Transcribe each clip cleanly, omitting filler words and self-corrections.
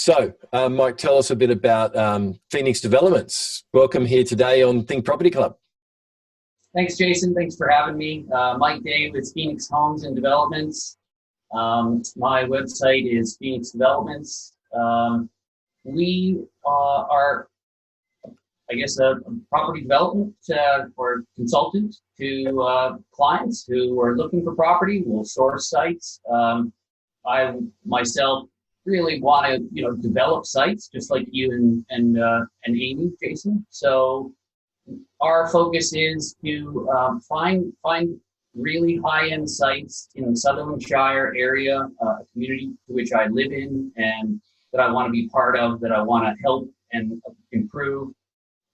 So, Mike, tell us a bit about Phoenix Developments. Welcome here today on Think Property Club. Thanks, Jason. Thanks for having me. Mike Day with Phoenix Homes and Developments. My website is Phoenix Developments. We are, I guess, a property development or consultant to clients who are looking for property. We'll source sites. I myself really want to, develop sites just like you and Amy, Jason. So our focus is to find really high-end sites in the Sutherland Shire area, a community to which I live in and that I want to be part of, that I want to help and improve.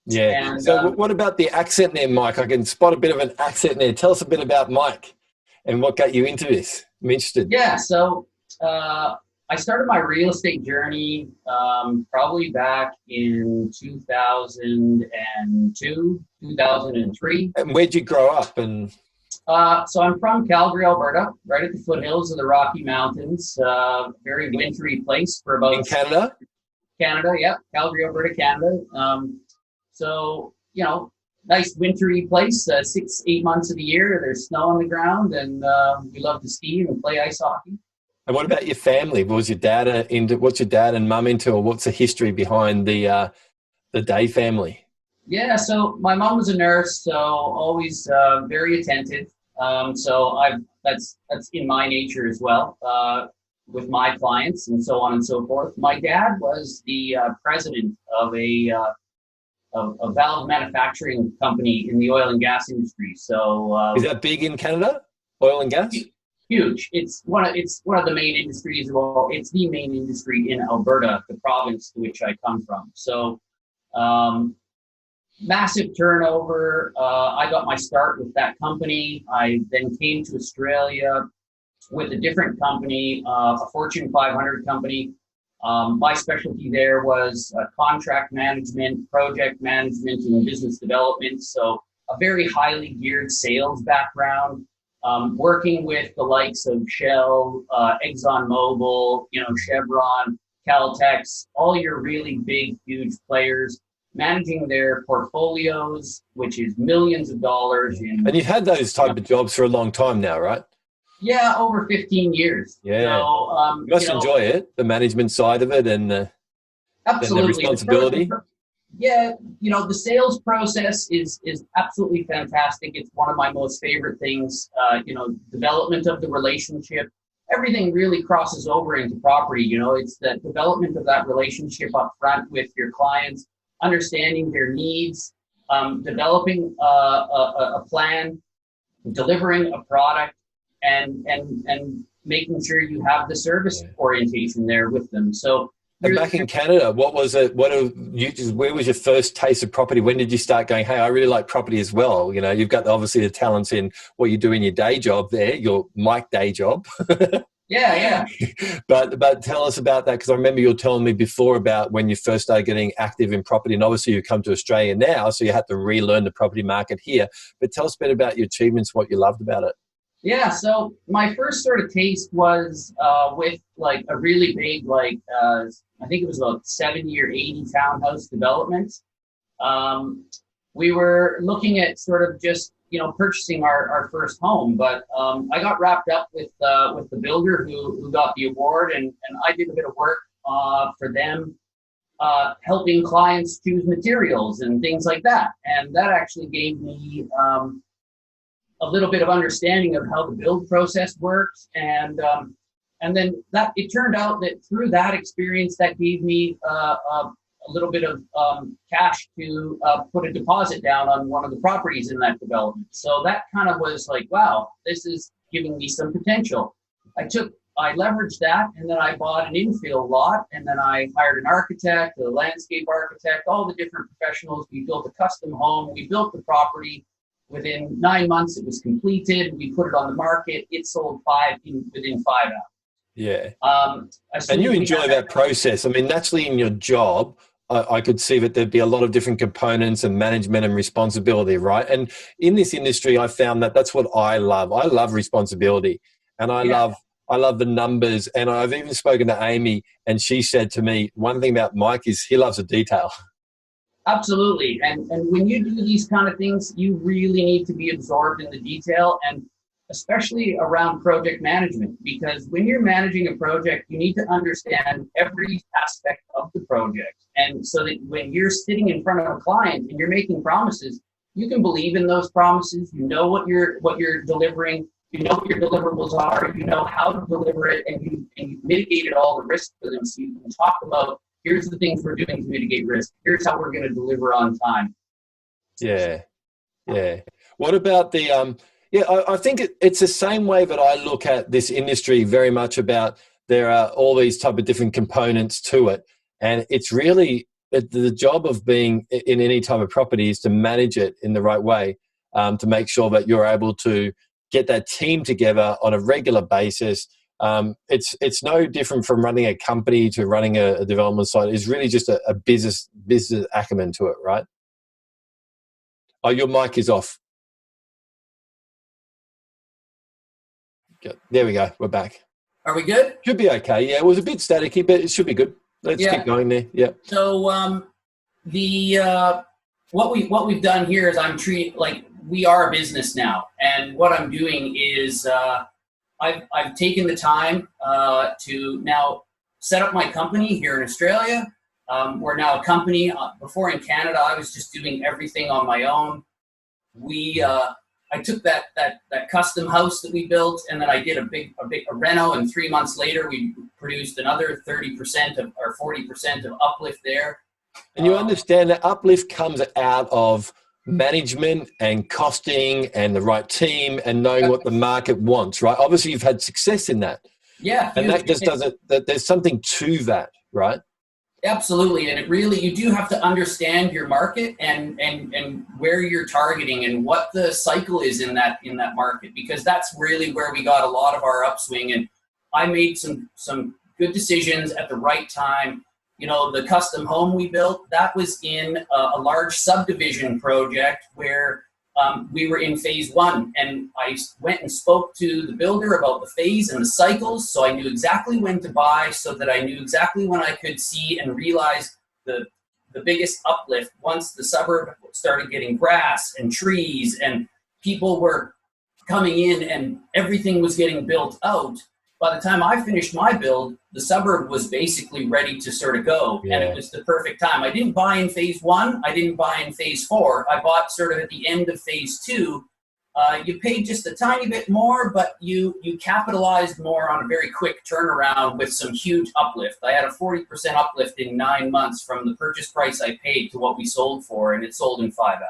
Yeah. And, so what about the accent there, Mike? I can spot a bit of an accent there. Tell us a bit about Mike and what got you into this. I'm interested. Yeah. So I started my real estate journey probably back in 2002, 2003. And where'd you grow up? And so I'm from Calgary, Alberta, right at the foothills of the Rocky Mountains. Very wintry place for about... In Canada? Canada, yeah. Calgary, Alberta, Canada. So, nice wintry place, 6-8 months of the year. There's snow on the ground, and we love to ski and play ice hockey. And what about your family? Was your dad into? What's your dad and mum into, or what's the history behind the Day family? Yeah, so my mom was a nurse, so always very attentive. So that's in my nature as well, with my clients and so on and so forth. My dad was the president of a valve manufacturing company in the oil and gas industry. So is that big in Canada? Oil and gas? Huge. It's one of the main industries. Well, it's the main industry in Alberta, the province to which I come from. So massive turnover. I got my start with that company. I then came to Australia with a different company, a Fortune 500 company. My specialty there was contract management, project management, and business development. So a very highly geared sales background. Working with the likes of Shell, ExxonMobil, Chevron, Caltex, all your really big, huge players, managing their portfolios, which is millions of dollars. And you've had those type of jobs for a long time now, right? Yeah, over 15 years. Yeah. So, you must enjoy it, the management side of it and the responsibility. Yeah, the sales process is absolutely fantastic. It's one of my most favorite things. Development of the relationship, everything really crosses over into property. It's the development of that relationship up front with your clients, understanding their needs, developing a plan, delivering a product, and making sure you have the service orientation there with them. So. And back in Canada, what was it? Where was your first taste of property? When did you start going, hey, I really like property as well? You've got obviously the talents in what you do in your day job there, your Mike day job. Yeah. But tell us about that, because I remember you were telling me before about when you first started getting active in property, and obviously you come to Australia now, so you had to relearn the property market here. But tell us a bit about your achievements, what you loved about it. Yeah, so my first sort of taste was with like a really big, I think it was about 70 or 80 townhouse developments. We were looking at sort of just, purchasing our first home, but I got wrapped up with the builder who got the award, and I did a bit of work for them, helping clients choose materials and things like that. And that actually gave me a little bit of understanding of how the build process works, and then that it turned out that through that experience, that gave me a little bit of cash to put a deposit down on one of the properties in that development. So that kind of was like, wow, this is giving me some potential. I leveraged that, and then I bought an infill lot, and then I hired an architect, a landscape architect, all the different professionals. We built a custom home. We built the property. Within 9 months, it was completed. We put it on the market. It sold within 5 hours. Yeah. And you enjoy that process. I mean, naturally in your job, I could see that there'd be a lot of different components and management and responsibility, right? And in this industry, I found that that's what I love. I love responsibility, and I love I love the numbers. And I've even spoken to Amy, and she said to me, one thing about Mike is he loves the detail. Absolutely. And when you do these kind of things, you really need to be absorbed in the detail, and especially around project management, because when you're managing a project, you need to understand every aspect of the project. And so that when you're sitting in front of a client and you're making promises, you can believe in those promises. You know what you're delivering. You know what your deliverables are. You know how to deliver it, and you've mitigated all the risks for them. So you can talk about, here's the things we're doing to mitigate risk. Here's how we're going to deliver on time. Yeah. Yeah. What about the, I think it's the same way that I look at this industry, very much about there are all these type of different components to it. And it's really the job of being in any type of property is to manage it in the right way, to make sure that you're able to get that team together on a regular basis. It's no different from running a company to running a development site. It's really just a business acumen to it, right? Oh, your mic is off. There we go. We're back. Are we good? Should be okay. Yeah, it was a bit staticky, but it should be good. Let's keep going there. Yeah. So what we've done here is I'm treating like we are a business now, and what I'm doing is I've taken the time to now set up my company here in Australia. We're now a company. Before in Canada, I was just doing everything on my own. I took that custom house that we built, and then I did a big reno, and 3 months later we produced another 30% or 40% of uplift there. And you understand that uplift comes out of management and costing and the right team and knowing what the market wants, right? Obviously you've had success in that. Yeah. And that just doesn't, there's something to that, right? Absolutely. And it really, you do have to understand your market and where you're targeting and what the cycle is in that market, because that's really where we got a lot of our upswing. And I made some good decisions at the right time. You know, the custom home we built, that was in a large subdivision project where we were in phase 1, and I went and spoke to the builder about the phase and the cycles, so I knew exactly when to buy, so that I knew exactly when I could see and realize the biggest uplift once the suburb started getting grass and trees and people were coming in and everything was getting built out. By the time I finished my build, the suburb was basically ready to sort of go, and it was the perfect time. I didn't buy in phase 1. I didn't buy in phase 4. I bought sort of at the end of phase 2. You paid just a tiny bit more, but you capitalized more on a very quick turnaround with some huge uplift. I had a 40% uplift in 9 months from the purchase price I paid to what we sold for, and it sold in 5 hours.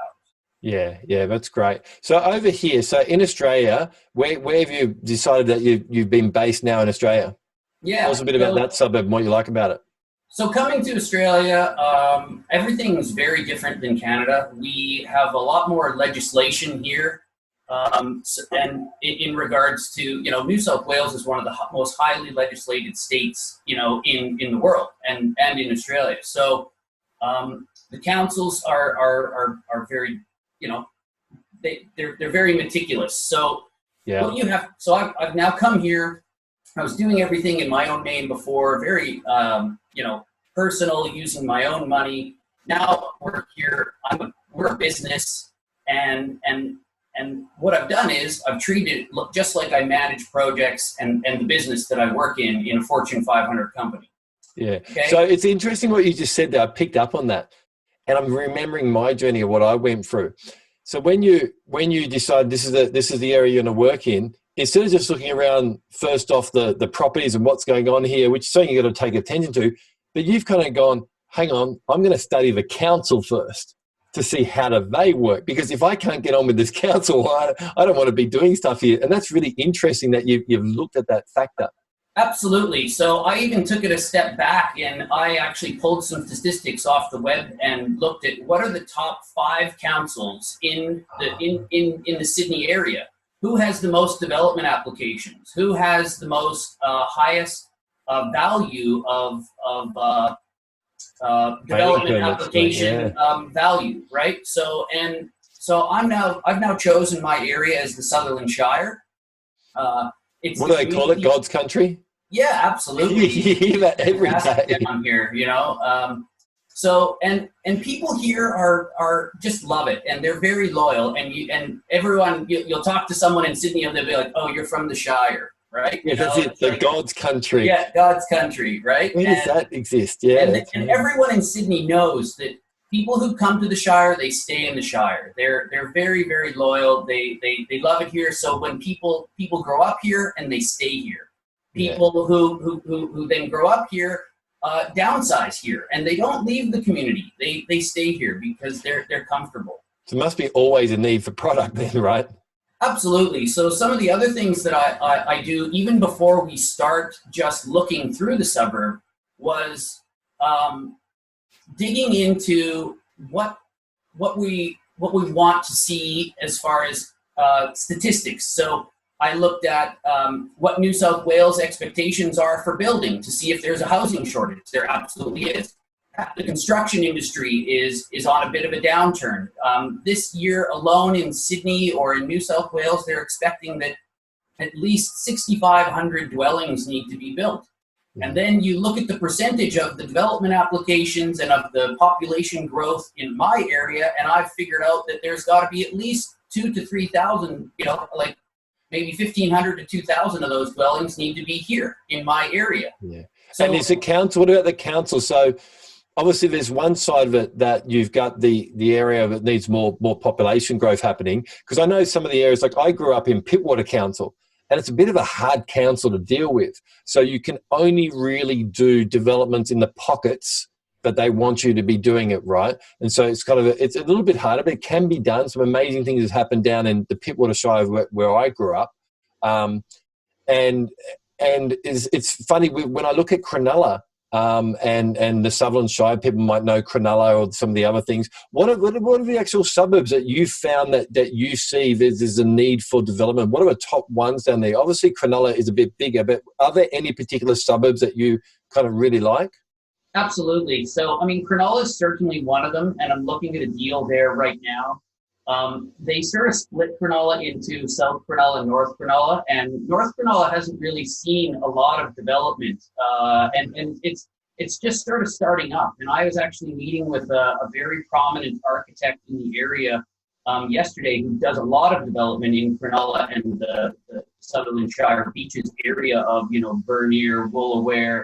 Yeah, that's great. So over here, so in Australia, where have you decided that you've been based now in Australia? Yeah. Tell us a bit about that suburb and what you like about it. So coming to Australia, everything is very different than Canada. We have a lot more legislation here. And in regards to, you know, New South Wales is one of the most highly legislated states, you know, in the world and in Australia. So the councils are very, you know, they're very meticulous. So what you have, so I've now come here. I was doing everything in my own name before, very you know, personal, using my own money. Now we're here. We're a business, and what I've done is I've treated it just like I manage projects and the business that I work in a Fortune 500 company. Yeah. Okay? So it's interesting what you just said there. I picked up on that. And I'm remembering my journey of what I went through. So when you decide this is the area you're going to work in, instead of just looking around first off the properties and what's going on here, which is something you've got to take attention to, but you've kind of gone, hang on, I'm going to study the council first to see how do they work. Because if I can't get on with this council, I don't want to be doing stuff here. And that's really interesting that you've looked at that factor. Absolutely. So I even took it a step back, and I actually pulled some statistics off the web and looked at what are the top 5 councils in the Sydney area. Who has the most development applications? Who has the most highest value of development application value, right? So I've now chosen my area as the Sutherland Shire. it's What the do they call it? community. God's country? Yeah, absolutely. You hear that every day. Down here, so and people here are just love it, and they're very loyal, and everyone you'll talk to someone in Sydney and they'll be like, oh, you're from the Shire, right? Yeah, that's it. The God's country. Yeah, God's country, right? Where does that exist? Yeah. And everyone in Sydney knows that people who come to the Shire, they stay in the Shire. They're very, very loyal. They love it here. So when people grow up here and they stay here, people who then grow up here downsize here, and they don't leave the community. They stay here because they're comfortable. So there must be always a need for product then, right? Absolutely. So some of the other things that I do, even before we start just looking through the suburb, was digging into what we want to see as far as statistics. So I looked at what New South Wales expectations are for building to see if there's a housing shortage. There absolutely is. The construction industry is on a bit of a downturn. This year alone in Sydney or in New South Wales, they're expecting that at least 6,500 dwellings need to be built. And then you look at the percentage of the development applications and of the population growth in my area, and I've figured out that there's got to be at least 2,000 to 3,000, like maybe 1,500 to 2,000 of those dwellings need to be here in my area. Yeah. So, and is the council, what about the council? So obviously there's one side of it that you've got the area that needs more population growth happening. Because I know some of the areas, like I grew up in Pittwater Council, and it's a bit of a hard council to deal with. So you can only really do developments in the pockets that they want you to be doing it, right? And so it's it's a little bit harder, but it can be done. Some amazing things have happened down in the Pittwater Shire where I grew up. And it's funny, when I look at Cronulla, and the Sutherland Shire, people might know Cronulla or some of the other things. What are the actual suburbs that you found that you see there's a need for development? What are the top ones down there? Obviously, Cronulla is a bit bigger, but are there any particular suburbs that you kind of really like? Absolutely. So, I mean, Cronulla is certainly one of them, and I'm looking at a deal there right now. They sort of split Cronulla into South Cronulla and North Cronulla, and North Cronulla hasn't really seen a lot of development, and it's just sort of starting up. And I was actually meeting with a very prominent architect in the area yesterday who does a lot of development in Cronulla and the Sutherland Shire Beaches area of, Bernier, Woolaware,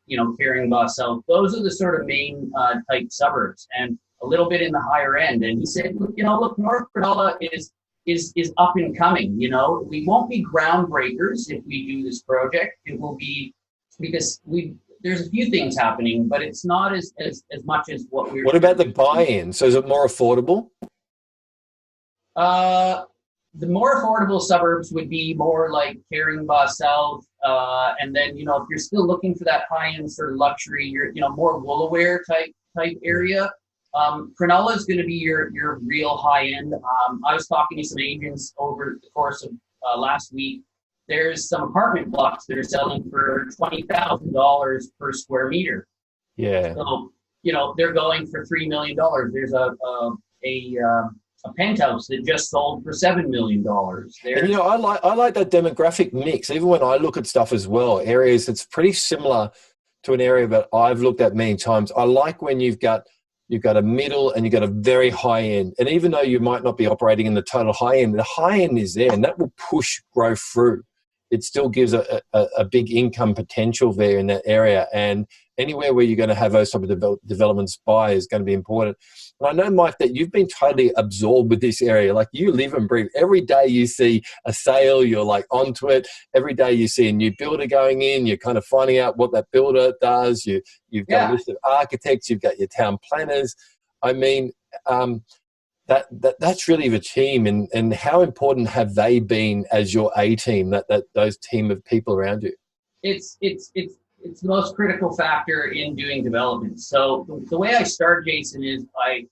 Caringbah South. Those are the sort of main type suburbs, and a little bit in the higher end. And he said, look, North Cronulla is up and coming. We won't be groundbreakers if we do this project. It will be because there's a few things happening, but it's not as much as what we're. What about the buy-in? So is it more affordable? The more affordable suburbs would be more like Caringbah South, and then if you're still looking for that high-end sort of luxury, you're more Woolaware type area. Cronulla is going to be your real high-end. I was talking to some agents over the course of last week. There's some apartment blocks that are selling for $20,000 per square meter. Yeah. So they're going for $3 million. There's a penthouse that just sold for $7 million. And I like that demographic mix. Even when I look at stuff as well, areas that's pretty similar to an area that I've looked at many times. I like when you've got a middle and you've got a very high end. And even though you might not be operating in the total high end, the high end is there, and that will push growth through. It still gives a big income potential there in that area. And anywhere where you're going to have those type of developments by is going to be important. And I know, Mike, that you've been totally absorbed with this area. Like, you live and breathe. Every day you see a sale, you're like onto it. Every day you see a new builder going in, you're kind of finding out what that builder does. You've got a list of architects, you've got your town planners. I mean, that's really the team. And how important have they been as your A team, that those team of people around you? It's the most critical factor in doing development. So the way I start, Jason, is I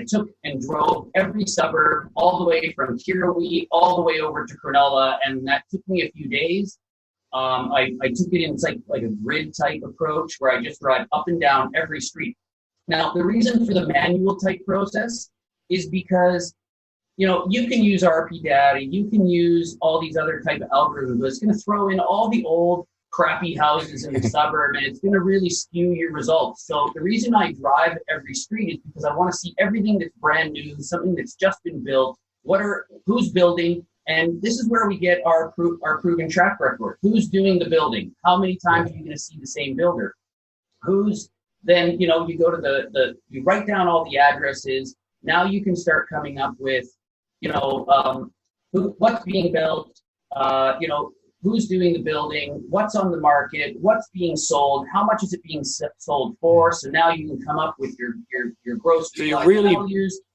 took and drove every suburb all the way from Kirrawee all the way over to Cronulla, and that took me a few days. I took it in like a grid type approach where I just drive up and down every street. Now, the reason for the manual type process is because, you can use RP data, you can use all these other type of algorithms, but it's going to throw in all the old crappy houses in the suburb, and it's going to really skew your results. So the reason I drive every street is because I want to see everything that's brand new, something that's just been built, who's building, and this is where we get our proven track record. Who's doing the building? How many times are you going to see the same builder? Then you go to you write down all the addresses. Now you can start coming up with, what's being built, who's doing the building, what's on the market, what's being sold, how much is it being sold for. So now you can come up with your gross. So you're really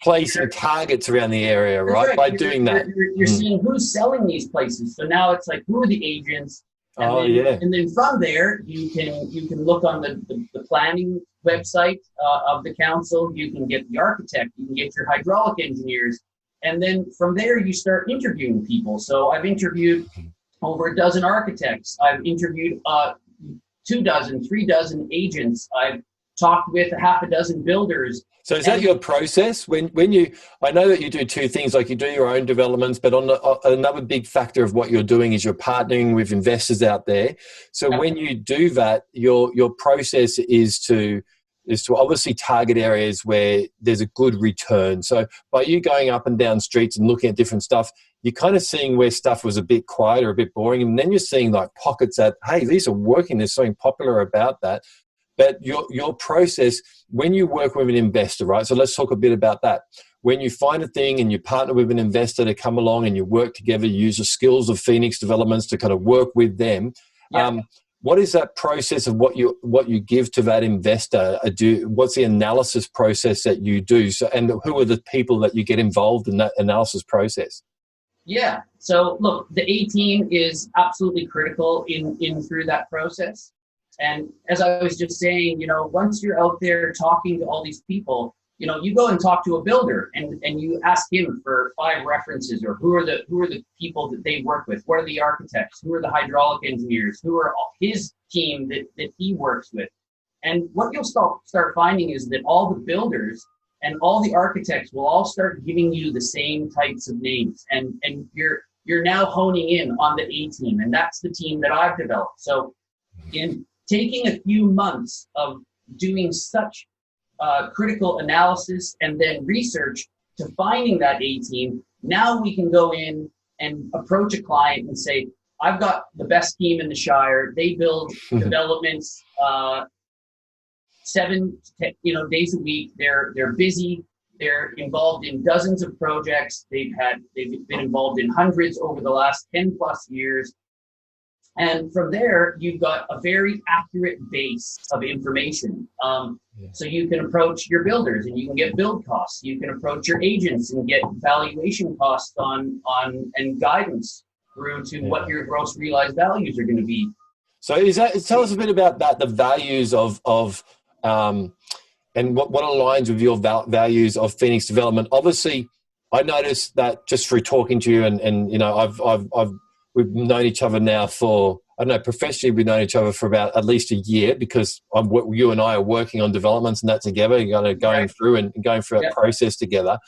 placing targets around the area, right? By doing that. You're seeing who's selling these places. So now it's like, who are the agents? And then from there, you can look on the planning website of the council. You can get the architect. You can get your hydraulic engineers. And then from there, you start interviewing people. So I've interviewed over a dozen architects. I've interviewed 2 dozen, 3 dozen agents. I've talked with a half a dozen builders. So is that your process? When I know that you do 2 things, like you do your own developments, but another big factor of what you're doing is you're partnering with investors out there. So when you do that, your process is to obviously target areas where there's a good return. So by you going up and down streets and looking at different stuff, you're kind of seeing where stuff was a bit quiet or a bit boring. And then you're seeing like pockets that, hey, these are working. There's something popular about that. But your process, when you work with an investor, right? So let's talk a bit about that. When you find a thing and you partner with an investor to come along and you work together, you use the skills of Phoenix Developments to kind of work with them. Yeah. What is that process of what you give to that investor? What's the analysis process that you do? So, and who are the people that you get involved in that analysis process? Yeah. So look, the A team is absolutely critical in through that process. And as I was just saying, once you're out there talking to all these people, you go and talk to a builder and you ask him for 5 references, or who are the people that they work with? What are the architects? Who are the hydraulic engineers? Who are his team that he works with? And what you'll start finding is that all the builders and all the architects will all start giving you the same types of names. And you're now honing in on the A team, and that's the team that I've developed. So in taking a few months of doing such critical analysis and then research to finding that A team, now we can go in and approach a client and say, I've got the best team in the Shire. They build developments 7 days a week. They're busy. They're involved in dozens of projects. They've been involved in hundreds over the last 10 plus years. And from there, you've got a very accurate base of information. So you can approach your builders and you can get build costs. You can approach your agents and get valuation costs on and guidance through to what your gross realized values are going to be. So tell us a bit about that, the values of and what aligns with your values of Phoenix Development. Obviously, I noticed that just through talking to you and we've known each other now for, I don't know, professionally we've known each other for about at least a year, because you and I are working on developments and that together, going through that process together.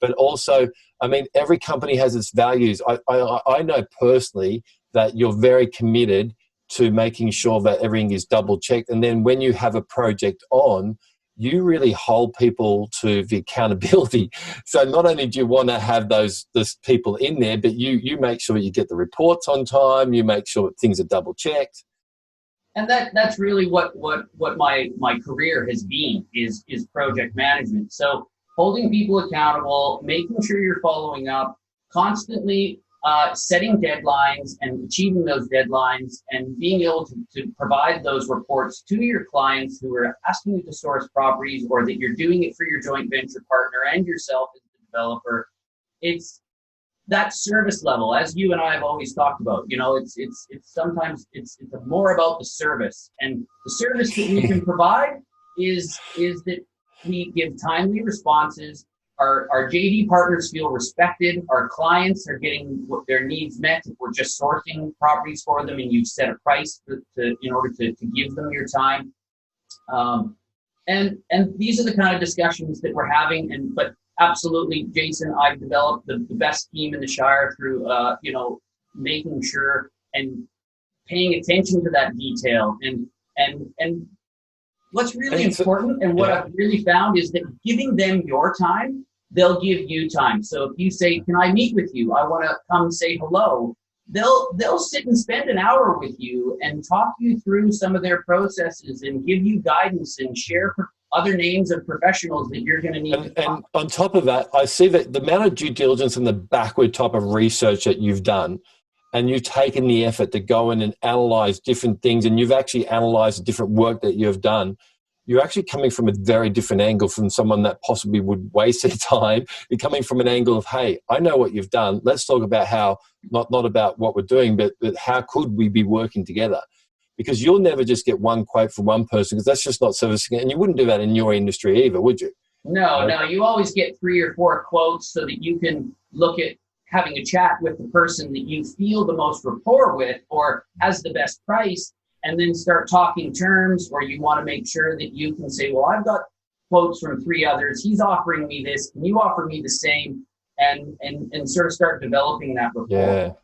But also, I mean, every company has its values. I know personally that you're very committed to making sure that everything is double checked. And then when you have a project on, you really hold people to the accountability. So not only do you want to have those people in there, but you make sure you get the reports on time. You make sure that things are double checked. And that's really what my career has been is project management. So holding people accountable, making sure you're following up, constantly setting deadlines and achieving those deadlines, and being able to provide those reports to your clients who are asking you to source properties, or that you're doing it for your joint venture partner and yourself as the developer. It's that service level, as you and I have always talked about. It's sometimes it's more about the service, and the service that we can provide is that we give timely responses. Our JV partners feel respected. Our clients are getting what their needs met. If we're just sourcing properties for them, and you've set a price in order to give them your time. And these are the kind of discussions that we're having. But absolutely, Jason. I've developed the best team in the Shire through, making sure and paying attention to that detail. And what's really important and what I've really found is that giving them your time, they'll give you time. So if you say, can I meet with you? I want to come say hello. They'll sit and spend an hour with you and talk you through some of their processes and give you guidance and share other names of professionals that you're going to need. And on top of that, I see that the amount of due diligence and the backward type of research that you've done, and you've taken the effort to go in and analyze different things, and you've actually analyzed the different work that you've done. You're actually coming from a very different angle from someone that possibly would waste their time. You're coming from an angle of, hey, I know what you've done. Let's talk about how, not about what we're doing, but how could we be working together? Because you'll never just get one quote from one person, because that's just not servicing it. And you wouldn't do that in your industry either, would you? No. You always get 3 or 4 quotes so that you can look at having a chat with the person that you feel the most rapport with or has the best price, and then start talking terms, or you want to make sure that you can say, well, I've got quotes from 3 others. He's offering me this. Can you offer me the same? And sort of start developing that rapport.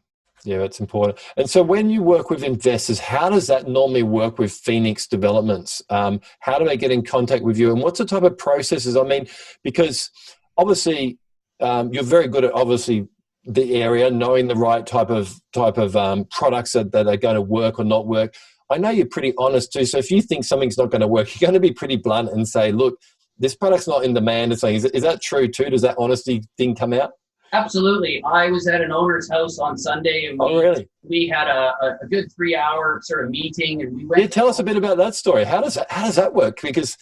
Yeah, that's important. And so when you work with investors, how does that normally work with Phoenix Developments? How do they get in contact with you? And what's the type of processes? I mean, because obviously you're very good at obviously the area, knowing the right type of products that are going to work or not work. I know you're pretty honest too. So if you think something's not going to work, you're going to be pretty blunt and say, look, this product's not in demand. Is that true too? Does that honesty thing come out? Absolutely. I was at an owner's house on Sunday, and we had a good 3-hour sort of meeting, and we went. Yeah, tell us a bit about that story. How does that work? Because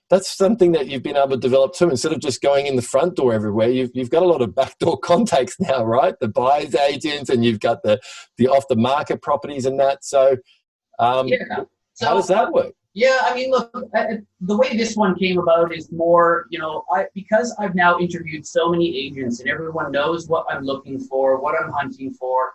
that's something that you've been able to develop too. Instead of just going in the front door everywhere, you've got a lot of backdoor contacts now, right? The buyer's agents, and you've got the off the market properties and that. So, how does that work? Yeah, I mean, look, the way this one came about is more, because I've now interviewed so many agents and everyone knows what I'm looking for, what I'm hunting for.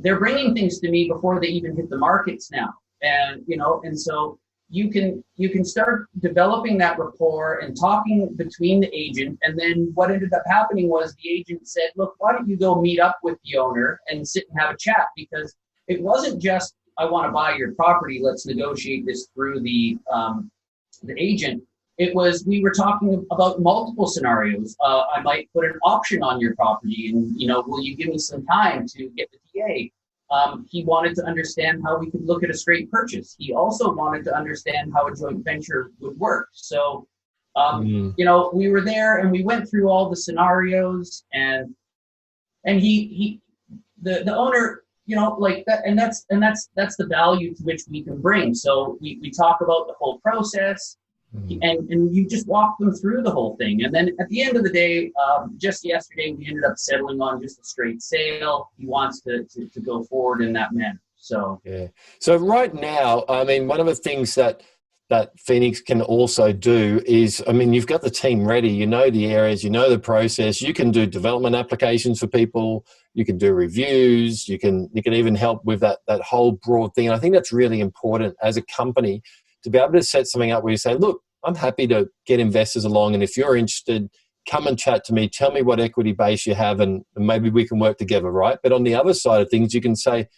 They're bringing things to me before they even hit the markets now, and so you can start developing that rapport and talking between the agent. And then what ended up happening was the agent said, look, why don't you go meet up with the owner and sit and have a chat? Because it wasn't just, I want to buy your property, let's negotiate this through the agent. It was, we were talking about multiple scenarios. I might put an option on your property, and will you give me some time to get the DA? He wanted to understand how we could look at a straight purchase. He also wanted to understand how a joint venture would work. So, we were there and we went through all the scenarios, and the owner, like that, and that's the value to which we can bring. So we talk about the whole process, and you just walk them through the whole thing. And then at the end of the day, just yesterday, we ended up settling on just a straight sale. He wants to go forward in that manner. So yeah. So right now, I mean, one of the things that Phoenix can also do is, I mean, you've got the team ready, you know the areas, you know the process, you can do development applications for people, you can do reviews, you can even help with that whole broad thing. And I think that's really important as a company to be able to set something up where you say, look, I'm happy to get investors along, and if you're interested, come and chat to me, tell me what equity base you have, and maybe we can work together, right? But on the other side of things, you can say,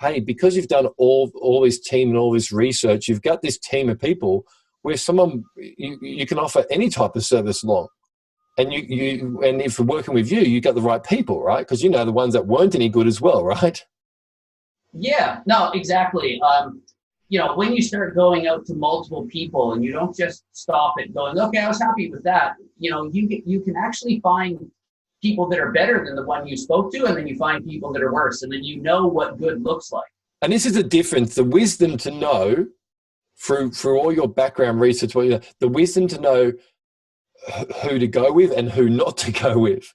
hey, because you've done all this team and all this research, you've got this team of people where you can offer any type of service along. And and if we're working with you, you've got the right people, right? Because you know the ones that weren't any good as well, right? Yeah, no, exactly. When you start going out to multiple people and you don't just stop at going, okay, I was happy with that. You can actually find people that are better than the one you spoke to, and then you find people that are worse, and then you know what good looks like. And this is the difference, the wisdom to know through all your background research, the wisdom to know who to go with and who not to go with.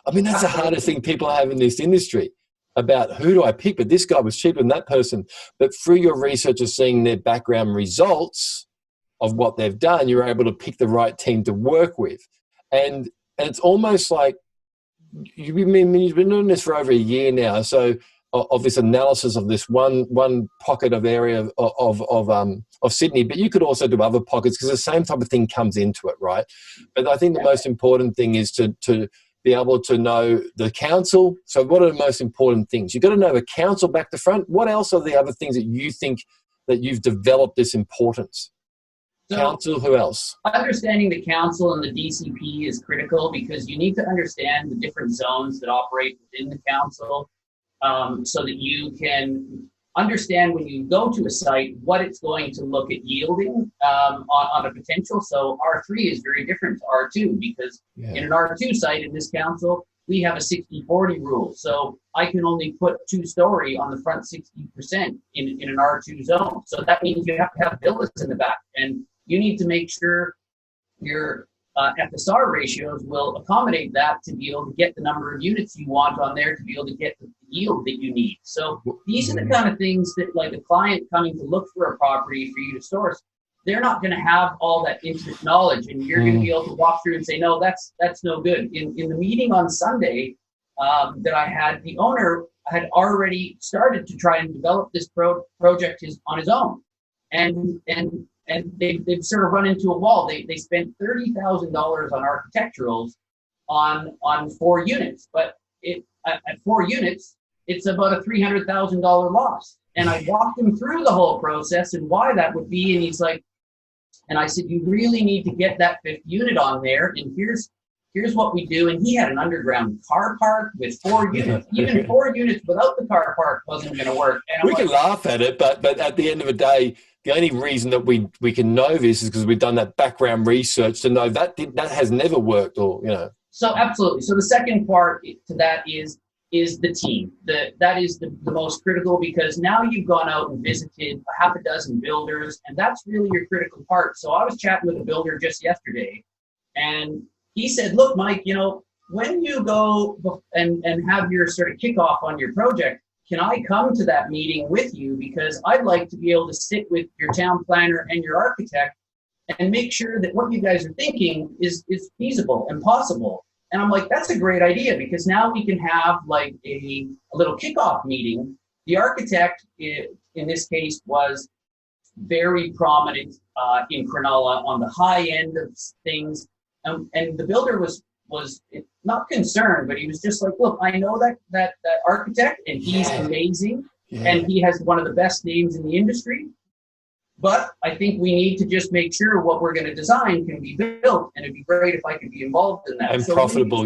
I mean, that's the hardest thing people have in this industry, about who do I pick, but this guy was cheaper than that person. But through your research of seeing their background results of what they've done, you're able to pick the right team to work with. And it's almost like, you've been doing this for over a year now. So of this analysis of this one pocket of area of Sydney, but you could also do other pockets because the same type of thing comes into it, right? But I think the most important thing is to be able to know the council. So what are the most important things? You've got to know the council back to front. What else are the other things that you think that you've developed this importance? So, council, who else? Understanding the council and the DCP is critical because you need to understand the different zones that operate within the council, so that you can understand when you go to a site what it's going to look at yielding on a potential. So R3 is very different to R2 because in an R2 site in this council, we have a 60-40 rule. So I can only put 2-story on the front 60% in an R2 zone. So that means you have to have villas in the back, and you need to make sure your FSR ratios will accommodate that to be able to get the number of units you want on there to be able to get the yield that you need. So these are the kind of things that, like, a client coming to look for a property for you to source, they're not going to have all that intimate knowledge, and you're going to be able to walk through and say, no, that's no good. In the meeting on Sunday that I had, the owner had already started to try and develop this project on his own, and they've sort of run into a wall. They spent $30,000 on architecturals on 4 units, but at 4 units, it's about a $300,000 loss. And I walked him through the whole process and why that would be. And he's like, and I said, you really need to get that 5th unit on there. And here's what we do. And he had an underground car park with 4 units. Even 4 units without the car park wasn't going to work. And we can laugh at it, but at the end of the day, the only reason that we can know this is because we've done that background research to know that has never worked, or, you know. So absolutely. So the second part to that is the team. That is the most critical, because now you've gone out and visited a half a dozen builders, and that's really your critical part. So I was chatting with a builder just yesterday, and he said, look, Mike, you know, when you go and have your sort of kickoff on your project, can I come to that meeting with you? Because I'd like to be able to sit with your town planner and your architect and make sure that what you guys are thinking is feasible and possible. And I'm like, that's a great idea, because now we can have like a little kickoff meeting. The architect, in this case, was very prominent in Cronulla on the high end of things. And the builder was not concerned, but he was just like, look, I know that architect, and he's amazing, and he has one of the best names in the industry. But I think we need to just make sure what we're going to design can be built, and it'd be great if I could be involved in that. And so profitable,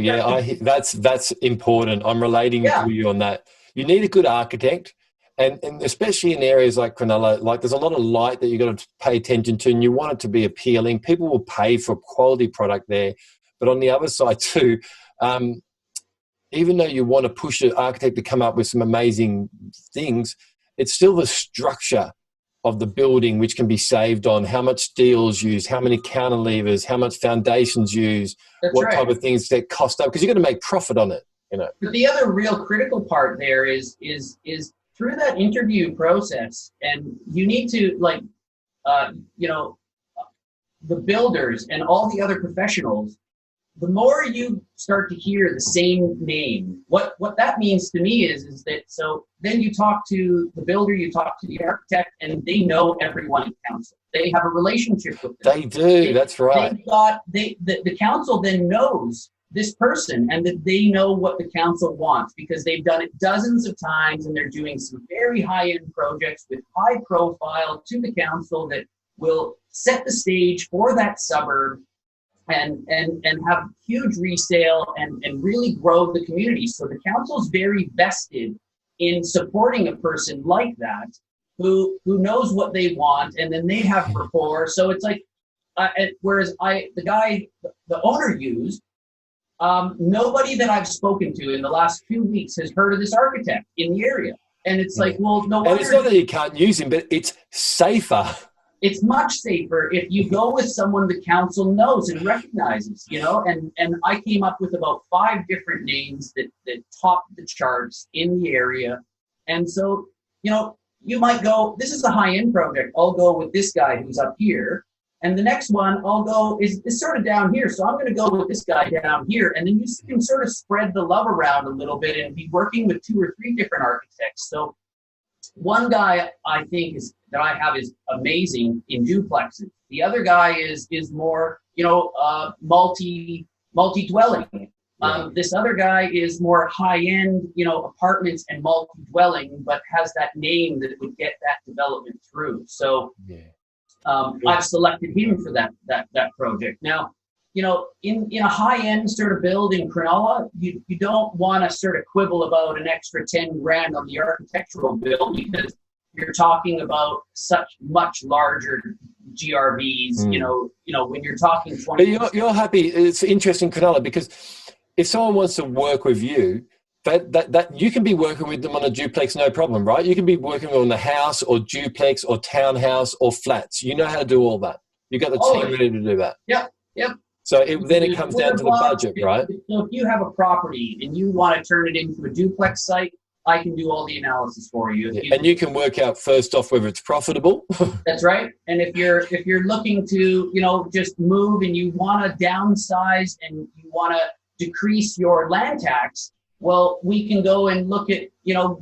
that's important. I'm relating to you on that. You need a good architect, and especially in areas like Cronulla, like there's a lot of light that you've got to pay attention to, and you want it to be appealing. People will pay for quality product there. But on the other side too, even though you want to push an architect to come up with some amazing things, it's still the structure of the building which can be saved on, how much steel is used, how many cantilevers, how much foundations used, what type of things that cost up, because you're going to make profit on it, you know. But the other real critical part there is through that interview process, and you need to, like, you know, the builders and all the other professionals, the more you start to hear the same name, what that means to me is that, so then you talk to the builder, you talk to the architect, and they know everyone in council. They have a relationship with them. They do, that's right. The council then knows this person, and that they know what the council wants, because they've done it dozens of times, and they're doing some very high-end projects with high profile to the council that will set the stage for that suburb and have huge resale and really grow the community. So the council's very vested in supporting a person like that who knows what they want, and then they have rapport. So it's like, whereas the owner used, nobody that I've spoken to in the last few weeks has heard of this architect in the area. And it's like, well, no wonder. And it's not that you can't use him, but it's safer. It's much safer if you go with someone the council knows and recognizes, you know, and I came up with about 5 different names that top the charts in the area. And so, you know, you might go, this is a high-end project, I'll go with this guy who's up here. And the next one I'll go is sort of down here. So I'm going to go with this guy down here. And then you can sort of spread the love around a little bit and be working with 2 or 3 different architects. So one guy I think that I have is amazing in duplexes. The other guy is more, multi-dwelling. This other guy is more high-end, apartments and multi-dwelling, but has that name that would get that development through. So I've selected him for that project. Now, in a high-end sort of build in Cronulla, you don't want to sort of quibble about an extra 10 grand on the architectural bill, because you're talking about such much larger GRVs. When you're talking 20. But you're happy. It's interesting, Cronulla, because if someone wants to work with you, that you can be working with them on a duplex, no problem, right? You can be working on the house or duplex or townhouse or flats. You know how to do all that. You got the team ready to do that. Yep. So then it comes down to the budget, right? So if you have a property and you want to turn it into a duplex site, I can do all the analysis for you. And you can work out first off whether it's profitable. That's right. And if you're looking to, just move and you want to downsize and you want to decrease your land tax, well, we can go and look at,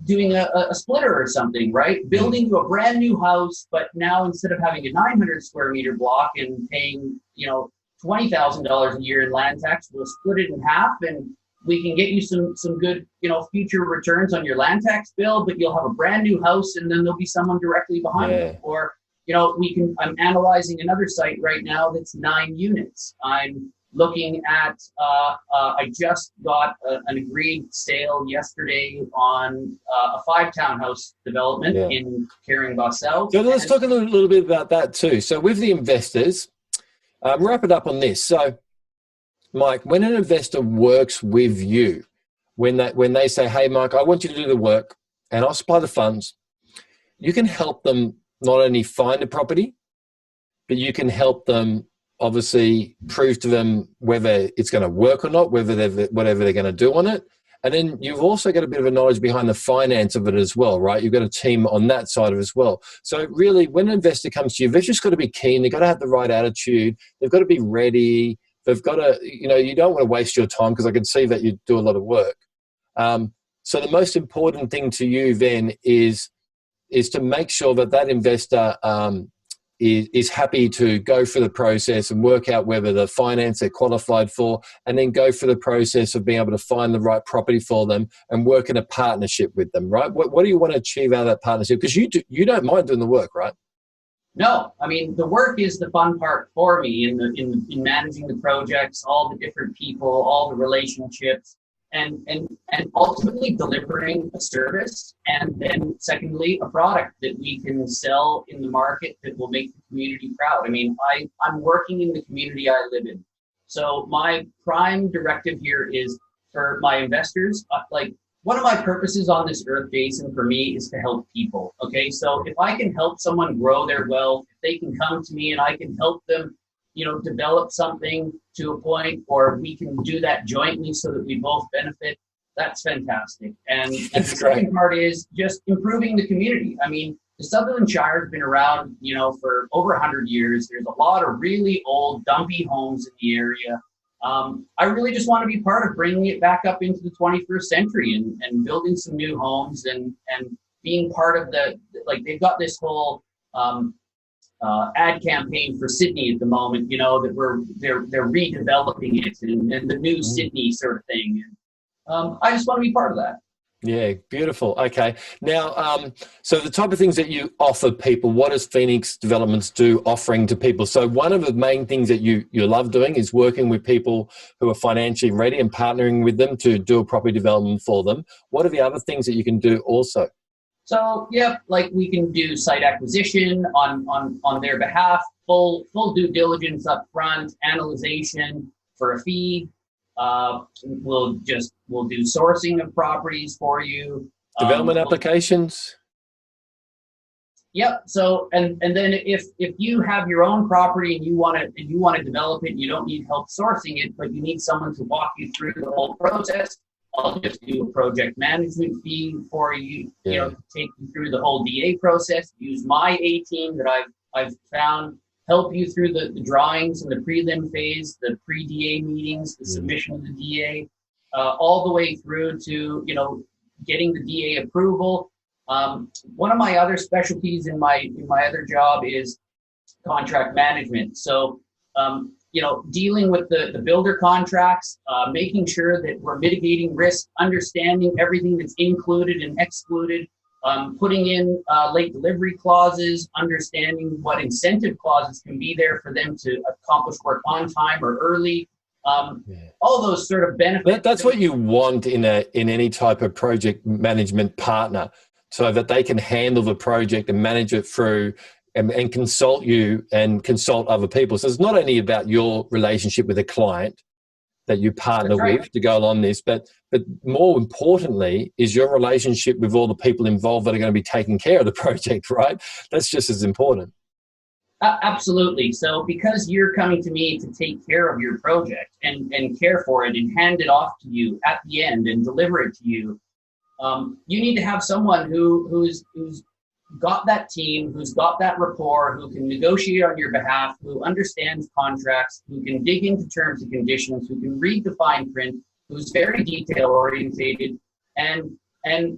doing a splitter or something, right? Building you a brand new house, but now instead of having a 900 square meter block and paying, $20,000 a year in land tax, we'll split it in half, and we can get you some good, future returns on your land tax bill, but you'll have a brand new house, and then there'll be someone directly behind you. Or, I'm analyzing another site right now that's 9 units. I'm looking at, I just got an agreed sale yesterday on a 5 townhouse development in Caring-Bossell. So let's talk a little bit about that too. So with the investors, wrap it up on this. So, Mike, when an investor works with you, when they say, hey, Mike, I want you to do the work and I'll supply the funds, you can help them not only find a property, but you can help them obviously prove to them whether it's going to work or not, whatever they're going to do on it. And then you've also got a bit of a knowledge behind the finance of it as well, right? You've got a team on that side of it as well. So really, when an investor comes to you, they've just got to be keen. They've got to have the right attitude. They've got to be ready. They've got to, you don't want to waste your time, because I can see that you do a lot of work. So the most important thing to you then is to make sure that investor is happy to go through the process and work out whether the finance they're qualified for, and then go through the process of being able to find the right property for them and work in a partnership with them, right? What do you want to achieve out of that partnership? Because you don't mind doing the work, right? No, I mean, the work is the fun part for me in managing the projects, all the different people, all the relationships, and ultimately delivering a service, and then secondly, a product that we can sell in the market that will make the community proud. I mean, I'm working in the community I live in. So my prime directive here is for my investors, one of my purposes on this earth, Jason, for me is to help people. Okay, so if I can help someone grow their wealth, if they can come to me and I can help them, develop something to a point, or we can do that jointly so that we both benefit, that's fantastic. And the second part is just improving the community. I mean, the Sutherland Shire has been around, for over 100 years. There's a lot of really old, dumpy homes in the area. I really just want to be part of bringing it back up into the 21st century and building some new homes and being part of they've got this whole ad campaign for Sydney at the moment, that they're redeveloping it and the new Sydney sort of thing. And I just want to be part of that. Yeah, beautiful. Okay. Now, so the type of things that you offer people, what does Phoenix Developments do offering to people? So one of the main things that you love doing is working with people who are financially ready and partnering with them to do a property development for them. What are the other things that you can do also? So, we can do site acquisition on their behalf, full due diligence up front, analyzation for a fee. We'll do sourcing of properties for you. Development applications. Yep. So, and then if you have your own property and you want to develop it, you don't need help sourcing it, but you need someone to walk you through the whole process, I'll just do a project management fee for you, to take you through the whole DA process. Use my A team that I've found help you through the drawings and the prelim phase, the pre-DA meetings, the submission of the DA, all the way through to, getting the DA approval. One of my other specialties in my other job is contract management. So, dealing with the builder contracts, making sure that we're mitigating risk, understanding everything that's included and excluded, putting in late delivery clauses, understanding what incentive clauses can be there for them to accomplish work on time or early. All those sort of benefits. That's what you want in any type of project management partner, so that they can handle the project and manage it through and consult you and consult other people. So it's not only about your relationship with a client that you partner with to go along this, but more importantly is your relationship with all the people involved that are going to be taking care of the project, right? That's just as important. Absolutely. So because you're coming to me to take care of your project and care for it and hand it off to you at the end and deliver it to you, you need to have someone who's got that team, who's got that rapport, who can negotiate on your behalf, who understands contracts, who can dig into terms and conditions, who can read the fine print, who's very detail orientated, and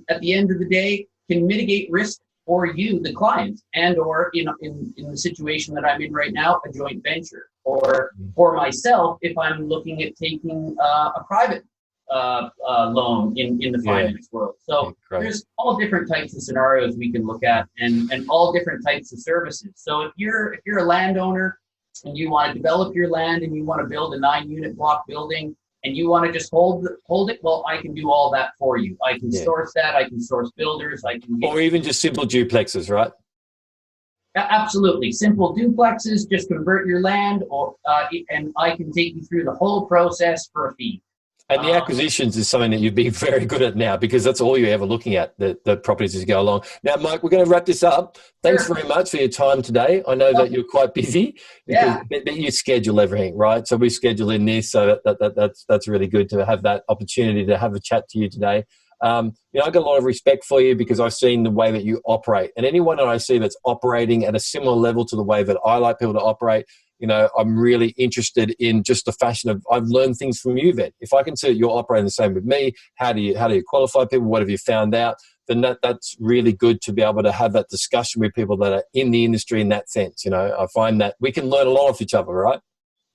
at the end of the day can mitigate risk for you, the client, and or in the situation that I'm in right now, a joint venture, or for myself if I'm looking at taking a private loan in the finance world. So there's all different types of scenarios we can look at, and all different types of services. So if you're a landowner and you want to develop your land and you want to build a 9-unit block building and you want to just hold it, well, I can do all that for you. I can source that. I can source builders. Or even just simple duplexes, right? Absolutely. Simple duplexes, just convert your land, and I can take you through the whole process for a fee. And the acquisitions is something that you'd be very good at now, because that's all you're ever looking at, the properties as you go along. Now, Mike, we're going to wrap this up. Thanks very much for your time today. I know that you're quite busy, but you schedule everything, right? So we schedule in this, so that's really good to have that opportunity to have a chat to you today. I've got a lot of respect for you because I've seen the way that you operate. And anyone that I see that's operating at a similar level to the way that I like people to operate, I'm really interested in just the fashion of, I've learned things from you then. If I can see that you're operating the same with me, how do you qualify people? What have you found out? Then that's really good to be able to have that discussion with people that are in the industry in that sense. I find that we can learn a lot of each other, right?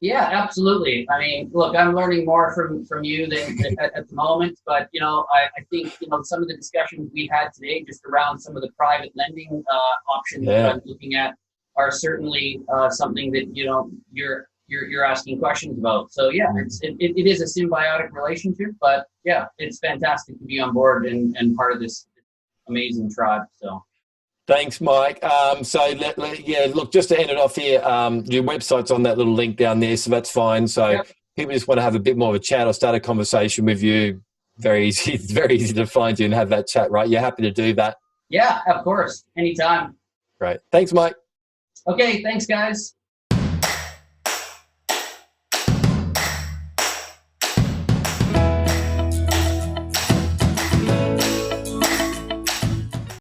Yeah, absolutely. I mean, look, I'm learning more from you than at the moment, but I think some of the discussions we had today just around some of the private lending options that I'm looking at are certainly something that you're asking questions about. So yeah, it is a symbiotic relationship, but yeah, it's fantastic to be on board and part of this amazing tribe. So. Thanks, Mike. Look, just to end it off here, your website's on that little link down there, so that's fine. So people just want to have a bit more of a chat or start a conversation with you. Very easy. It's very easy to find you and have that chat, right? You're happy to do that? Yeah, of course. Anytime. Great. Thanks, Mike. Okay, thanks, guys.